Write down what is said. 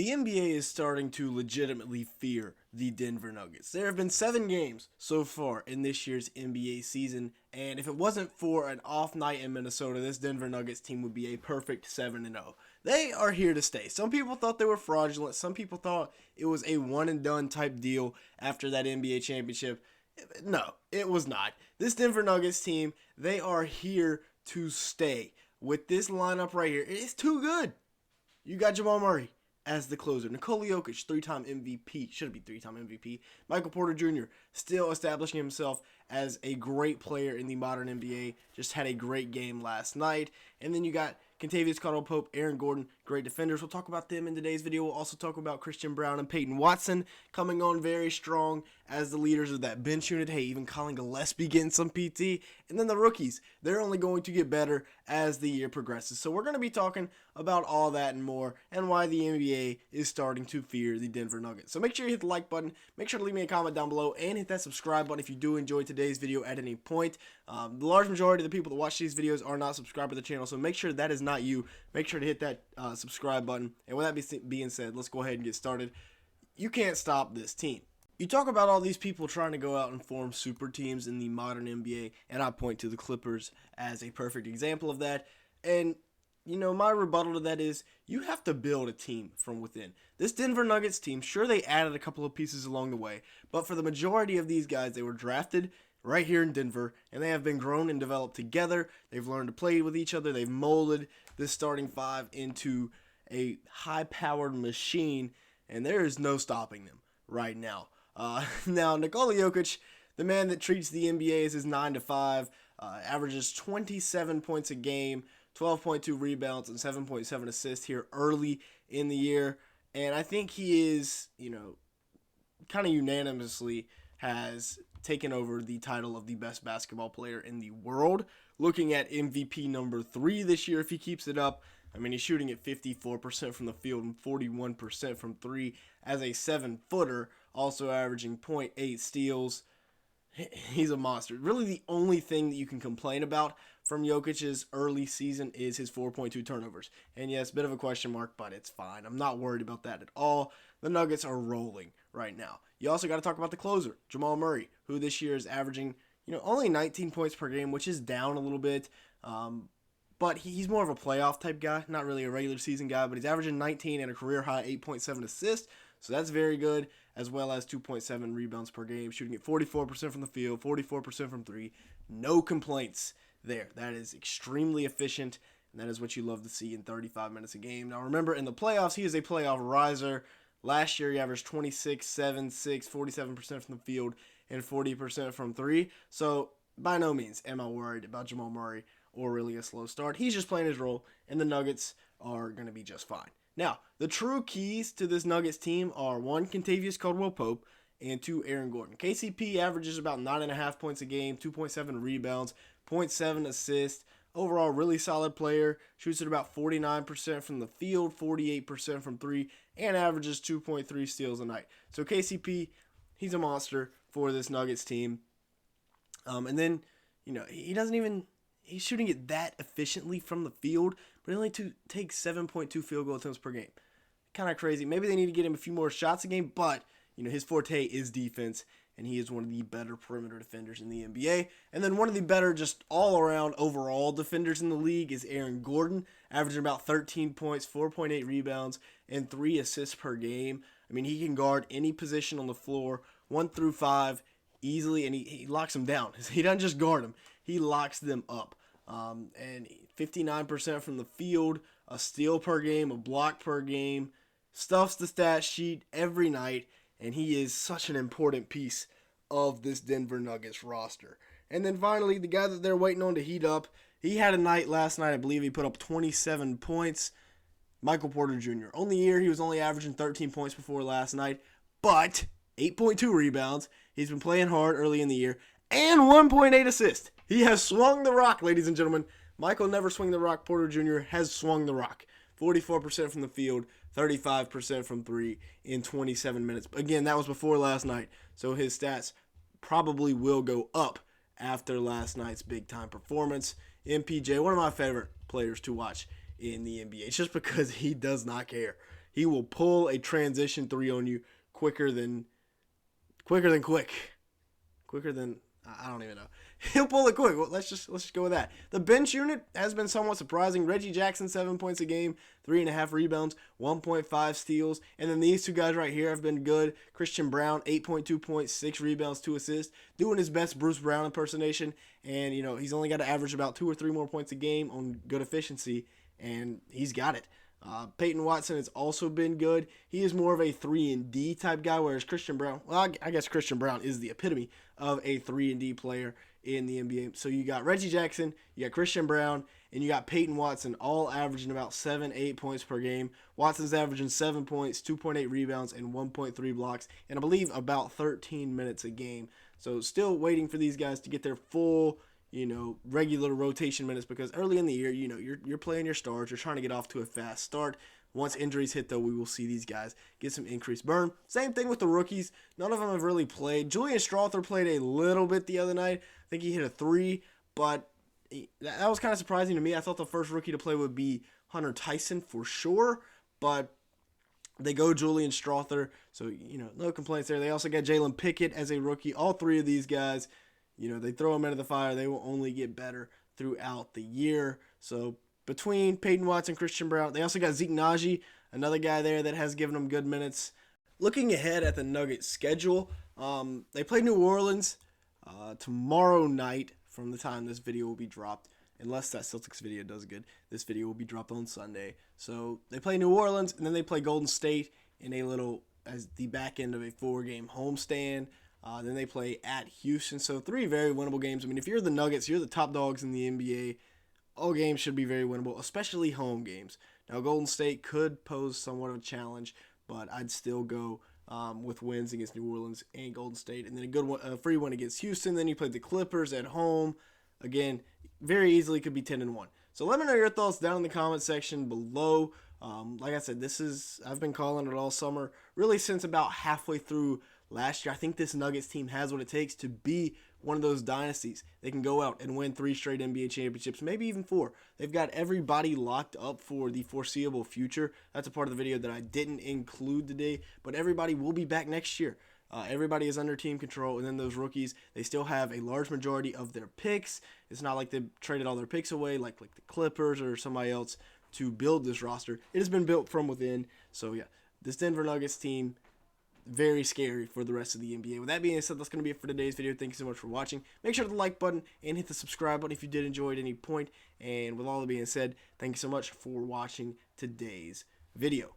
The NBA is starting to legitimately fear the Denver Nuggets. There have been 7 games so far in this year's NBA season, and if it wasn't for an off night in Minnesota, this Denver Nuggets team would be a perfect 7-0. They are here to stay. Some people thought they were fraudulent. Some people thought it was a one and done type deal after that NBA championship. No, it was not. This Denver Nuggets team, they are here to stay. With this lineup right here, it's too good. You got Jamal Murray as the closer. Nikola Jokic, 3-time MVP. Should be 3-time MVP. Michael Porter Jr. still establishing himself as a great player in the modern NBA. Just had a great game last night. And then you got Kentavious Caldwell-Pope, Aaron Gordon, great defenders. We'll talk about them in today's video. We'll also talk about Christian Brown and Peyton Watson coming on very strong as the leaders of that bench unit. Hey, even Colin Gillespie getting some PT. And then the rookies, they're only going to get better as the year progresses. So we're going to be talking about all that and more, and why the NBA is starting to fear the Denver Nuggets. So make sure you hit the like button, make sure to leave me a comment down below, and hit that subscribe button if you do enjoy today's video at any point. The large majority of the people that watch these videos are not subscribed to the channel, so make sure that is not you. Make sure to hit that subscribe button. And with that being said, let's go ahead and get started. You can't stop this team. You talk about all these people trying to go out and form super teams in the modern NBA, and I point to the Clippers as a perfect example of that. And you know, my rebuttal to that is you have to build a team from within. This Denver Nuggets team, sure, they added a couple of pieces along the way, but for the majority of these guys, they were drafted right here in Denver, and they have been grown and developed together. They've learned to play with each other. They've molded this starting five into a high-powered machine, and there is no stopping them right now. Now, Nikola Jokic, the man that treats the NBA as his 9-to-5, averages 27 points a game, 12.2 rebounds, and 7.7 assists here early in the year. And I think he is, kind of unanimously has taken over the title of the best basketball player in the world. Looking at MVP number 3 this year, if he keeps it up, I mean, he's shooting at 54% from the field and 41% from 3 as a 7-footer, also averaging 0.8 steals. He's a monster. Really, the only thing that you can complain about from Jokic's early season is his 4.2 turnovers. And yes, a bit of a question mark, but it's fine. I'm not worried about that at all. The Nuggets are rolling right now. You also got to talk about the closer, Jamal Murray, who this year is averaging, only 19 points per game, which is down a little bit. But he's more of a playoff type guy, not really a regular season guy, but he's averaging 19 and a career high 8.7 assists. So that's very good, as well as 2.7 rebounds per game, shooting at 44% from the field, 44% from 3. No complaints there. That is extremely efficient, and that is what you love to see in 35 minutes a game. Now remember, in the playoffs, he is a playoff riser. Last year, he averaged 26, 7, 6, 47% from the field, and 40% from 3. So by no means am I worried about Jamal Murray or really a slow start. He's just playing his role, and the Nuggets are going to be just fine. Now, the true keys to this Nuggets team are 1, Kentavious Caldwell-Pope, and 2, Aaron Gordon. KCP averages about 9.5 points a game, 2.7 rebounds, 0.7 assists. Overall, really solid player. Shoots at about 49% from the field, 48% from 3, and averages 2.3 steals a night. So KCP, he's a monster for this Nuggets team. And then, he's shooting it that efficiently from the field, but he only takes 7.2 field goal attempts per game. Kind of crazy. Maybe they need to get him a few more shots a game, but his forte is defense, and he is one of the better perimeter defenders in the NBA. And then one of the better just all-around overall defenders in the league is Aaron Gordon, averaging about 13 points, 4.8 rebounds, and 3 assists per game. I mean, he can guard any position on the floor, 1 through 5, easily, and he locks them down. He doesn't just guard them. He locks them up. And 59% from the field, a steal per game, a block per game, stuffs the stat sheet every night, and he is such an important piece of this Denver Nuggets roster. And then finally, the guy that they're waiting on to heat up, he had a night last night, I believe he put up 27 points, Michael Porter Jr. Only year, he was only averaging 13 points before last night, but 8.2 rebounds, he's been playing hard early in the year, and 1.8 assists. He has swung the rock, ladies and gentlemen. Michael never swung the rock. Porter Jr. has swung the rock. 44% from the field, 35% from 3 in 27 minutes. Again, that was before last night, so his stats probably will go up after last night's big-time performance. MPJ, one of my favorite players to watch in the NBA, just because he does not care. He will pull a transition three on you quicker than quick. Quicker than I don't even know. He'll pull it quick. Well, let's just go with that. The bench unit has been somewhat surprising. Reggie Jackson, 7 points a game, 3.5 rebounds, 1.5 steals. And then these two guys right here have been good. Christian Braun, 8.2 points, 6 rebounds, 2 assists, doing his best Bruce Brown impersonation. And, he's only got to average about 2 or 3 more points a game on good efficiency, and he's got it. Peyton Watson has also been good. He is more of a 3-and-D type guy, whereas Christian Braun, well, I guess Christian Braun is the epitome of a 3-and-D player in the NBA. So you got Reggie Jackson, you got Christian Braun, and you got Peyton Watson, all averaging about 7-8 points per game. Watson's averaging 7 points, 2.8 rebounds, and 1.3 blocks, and I believe about 13 minutes a game. So still waiting for these guys to get their full regular rotation minutes, because early in the year, you're playing your stars. You're trying to get off to a fast start. Once injuries hit, though, we will see these guys get some increased burn. Same thing with the rookies. None of them have really played. Julian Strawther played a little bit the other night. I think he hit a 3, but that was kind of surprising to me. I thought the first rookie to play would be Hunter Tyson for sure, but they go Julian Strawther, so, no complaints there. They also got Jalen Pickett as a rookie. All three of these guys, they throw them into the fire. They will only get better throughout the year. So between Peyton Watson, Christian Braun, they also got Zeke Naji, another guy there that has given them good minutes. Looking ahead at the Nuggets schedule, they play New Orleans tomorrow night from the time this video will be dropped. Unless that Celtics video does good, this video will be dropped on Sunday. So they play New Orleans, and then they play Golden State in as the back end of a 4-game homestand. Then they play at Houston. So 3 very winnable games. I mean, if you're the Nuggets, you're the top dogs in the NBA. All games should be very winnable, especially home games. Now, Golden State could pose somewhat of a challenge, but I'd still go with wins against New Orleans and Golden State. And then a free win against Houston. Then you play the Clippers at home. Again, very easily could be 10-1. So let me know your thoughts down in the comment section below. Like I said, I've been calling it all summer, really since about halfway through last year. I think this Nuggets team has what it takes to be one of those dynasties. They can go out and win 3 straight NBA championships, maybe even 4. They've got everybody locked up for the foreseeable future. That's a part of the video that I didn't include today, but everybody will be back next year. Everybody is under team control, and then those rookies, they still have a large majority of their picks. It's not like they traded all their picks away like the Clippers or somebody else to build this roster. It has been built from within. So, yeah, this Denver Nuggets team, very scary for the rest of the NBA. With that being said, that's going to be it for today's video. Thank you so much for watching. Make sure to like button and hit the subscribe button if you did enjoy at any point. And with all that being said, thank you so much for watching today's video.